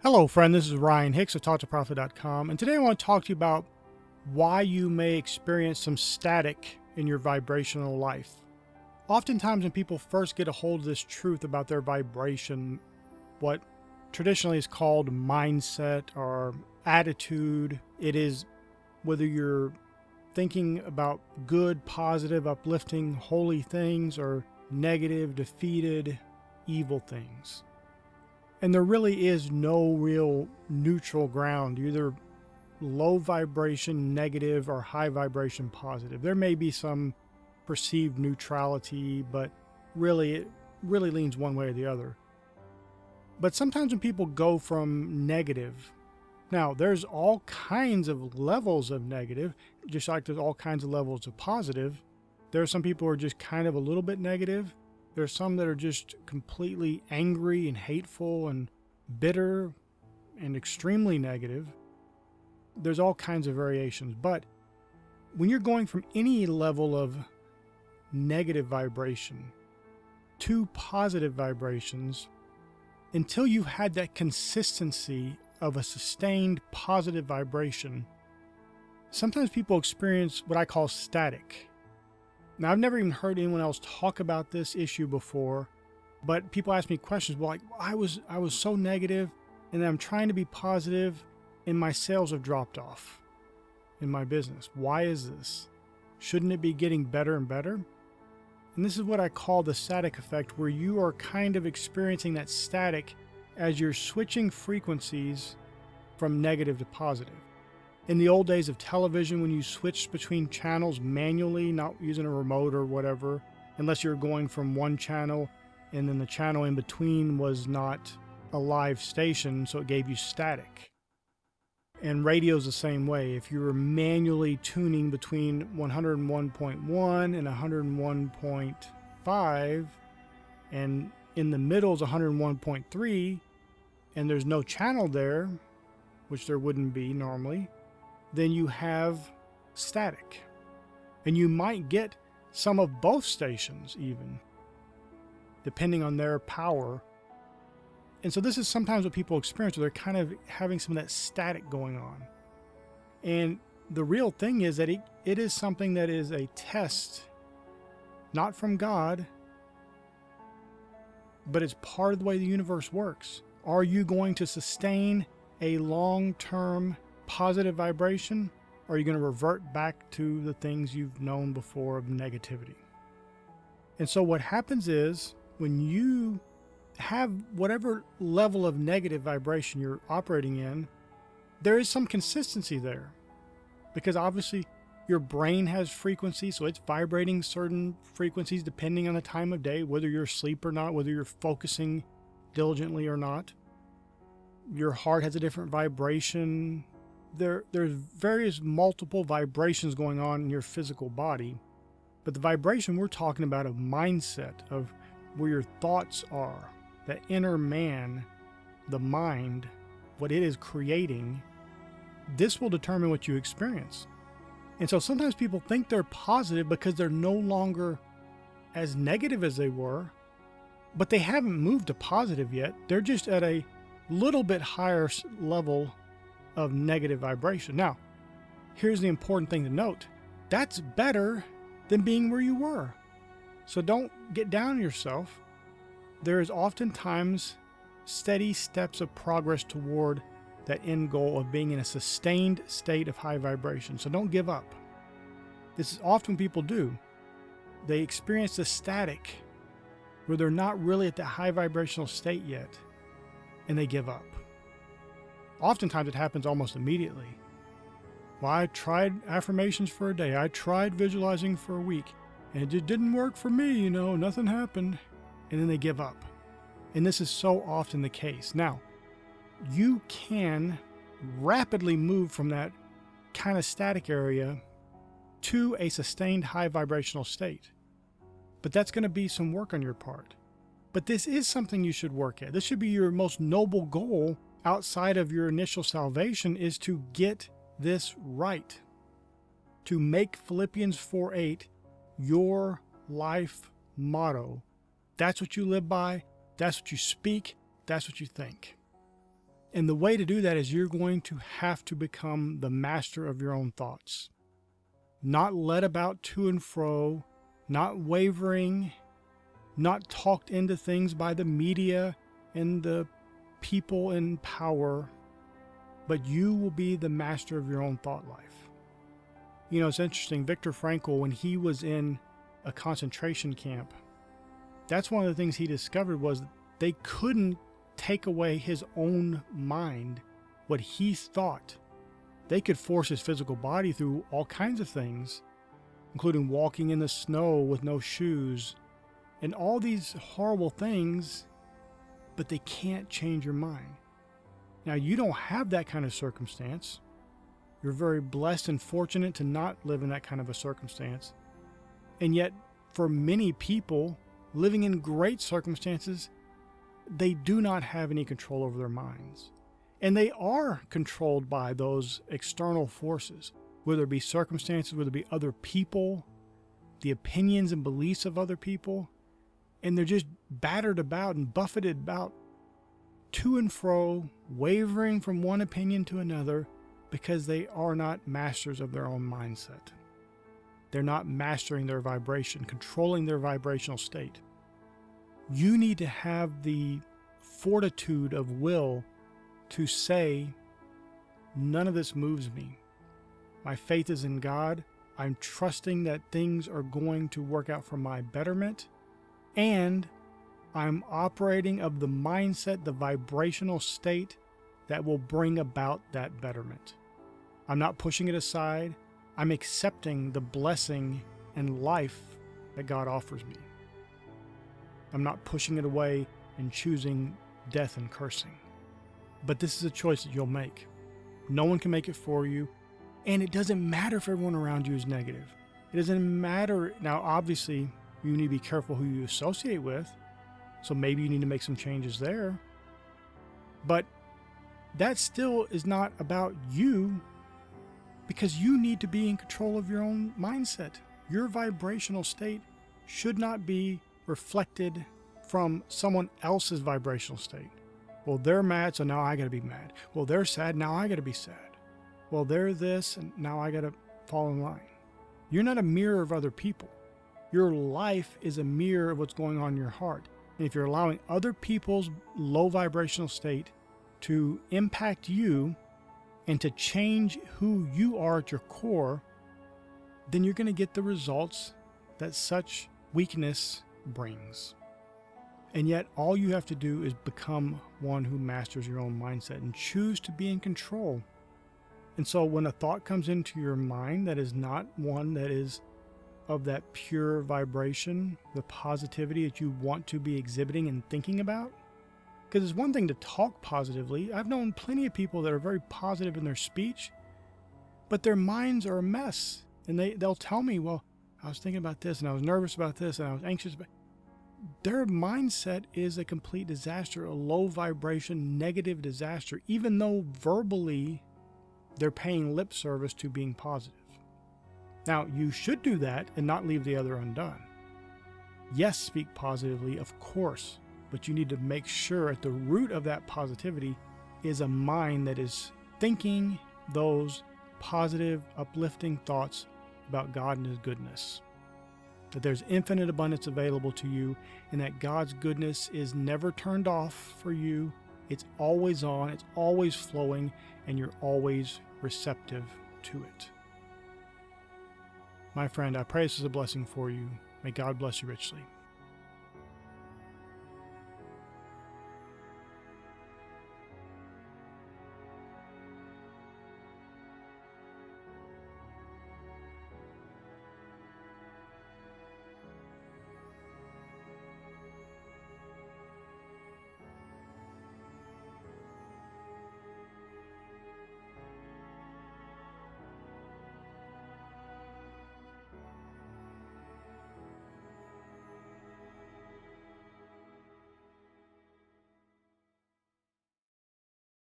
Hello, friend. This is Ryan Hicks of TalkToProfit.com, and today I want to talk to you about why you may experience some static in your vibrational life. Oftentimes, when people first get a hold of this truth about their vibration, what traditionally is called mindset or attitude, it is whether you're thinking about good, positive, uplifting, holy things or negative, defeated, evil things. And there really is no real neutral ground, either low vibration negative or high vibration positive. There may be some perceived neutrality, but really it really leans one way or the other. But sometimes when people go from negative, now there's all kinds of levels of negative, just like there's all kinds of levels of positive. There are some people who are just kind of a little bit negative. There's some that are just completely angry and hateful and bitter and extremely negative. There's all kinds of variations. But when you're going from any level of negative vibration to positive vibrations, until you've had that consistency of a sustained positive vibration, sometimes people experience what I call static. Now, I've never even heard anyone else talk about this issue before, but people ask me questions like, I was so negative, and I'm trying to be positive, and my sales have dropped off in my business. Why is this? Shouldn't it be getting better and better? And this is what I call the static effect, where you are kind of experiencing that static as you're switching frequencies from negative to positive. In the old days of television, when you switched between channels manually, not using a remote or whatever, unless you're going from one channel and then the channel in between was not a live station, so it gave you static. And radio's the same way. If you were manually tuning between 101.1 and 101.5, and in the middle is 101.3, and there's no channel there, which there wouldn't be normally, then you have static. And you might get some of both stations even, depending on their power. And so this is sometimes what people experience, where they're kind of having some of that static going on. And the real thing is that it is something that is a test, not from God, but it's part of the way the universe works. Are you going to sustain a long-term positive vibration, or are you going to revert back to the things you've known before of negativity? And so what happens is, when you have whatever level of negative vibration you're operating in, there is some consistency there, because obviously your brain has frequencies, so it's vibrating certain frequencies depending on the time of day, whether you're asleep or not, whether you're focusing diligently or not. Your heart has a different vibration. There's various multiple vibrations going on in your physical body, but the vibration we're talking about of mindset, of where your thoughts are, that inner man, the mind, what it is creating, this will determine what you experience. And so sometimes people think they're positive because they're no longer as negative as they were, but they haven't moved to positive yet. They're just at a little bit higher level of negative vibration. Now, here's the important thing to note. That's better than being where you were. So don't get down on yourself. There is oftentimes steady steps of progress toward that end goal of being in a sustained state of high vibration. So don't give up. This is often what people do. They experience the static where they're not really at the high vibrational state yet, and they give up. Oftentimes it happens almost immediately. Well, I tried affirmations for a day. I tried visualizing for a week, and it just didn't work for me, nothing happened. And then they give up. And this is so often the case. Now, you can rapidly move from that kind of static area to a sustained high vibrational state. But that's going to be some work on your part. But this is something you should work at. This should be your most noble goal outside of your initial salvation, is to get this right. To make Philippians 4:8 your life motto. That's what you live by. That's what you speak. That's what you think. And the way to do that is you're going to have to become the master of your own thoughts. Not led about to and fro, not wavering, not talked into things by the media and the people in power, but you will be the master of your own thought life. You know, it's interesting, Viktor Frankl, when he was in a concentration camp, that's one of the things he discovered was they couldn't take away his own mind, what he thought. They could force his physical body through all kinds of things, including walking in the snow with no shoes, and all these horrible things, but they can't change your mind. Now, you don't have that kind of circumstance. You're very blessed and fortunate to not live in that kind of a circumstance. And yet, for many people living in great circumstances, they do not have any control over their minds. And they are controlled by those external forces, whether it be circumstances, whether it be other people, the opinions and beliefs of other people. And they're just battered about and buffeted about to and fro, wavering from one opinion to another because they are not masters of their own mindset. They're not mastering their vibration, controlling their vibrational state. You need to have the fortitude of will to say, none of this moves me. My faith is in God. I'm trusting that things are going to work out for my betterment. And I'm operating of the mindset, the vibrational state that will bring about that betterment. I'm not pushing it aside. I'm accepting the blessing and life that God offers me. I'm not pushing it away and choosing death and cursing. But this is a choice that you'll make. No one can make it for you. And it doesn't matter if everyone around you is negative. It doesn't matter. Now, obviously, you need to be careful who you associate with. So maybe you need to make some changes there. But that still is not about you, because you need to be in control of your own mindset. Your vibrational state should not be reflected from someone else's vibrational state. Well, they're mad, so now I got to be mad. Well, they're sad, now I got to be sad. Well, they're this, and now I got to fall in line. You're not a mirror of other people. Your life is a mirror of what's going on in your heart. And if you're allowing other people's low vibrational state to impact you and to change who you are at your core, then you're going to get the results that such weakness brings. And yet all you have to do is become one who masters your own mindset and choose to be in control. And so when a thought comes into your mind that is not one that is of that pure vibration, the positivity that you want to be exhibiting and thinking about, because it's one thing to talk positively. I've known plenty of people that are very positive in their speech, but their minds are a mess. And they'll tell me, well, I was thinking about this, and I was nervous about this, and I was anxious about. Their mindset is a complete disaster, a low vibration, negative disaster, even though verbally they're paying lip service to being positive. Now, you should do that and not leave the other undone. Yes, speak positively, of course, but you need to make sure at the root of that positivity is a mind that is thinking those positive, uplifting thoughts about God and His goodness. That there's infinite abundance available to you, and that God's goodness is never turned off for you. It's always on, it's always flowing, and you're always receptive to it. My friend, I pray this is a blessing for you. May God bless you richly.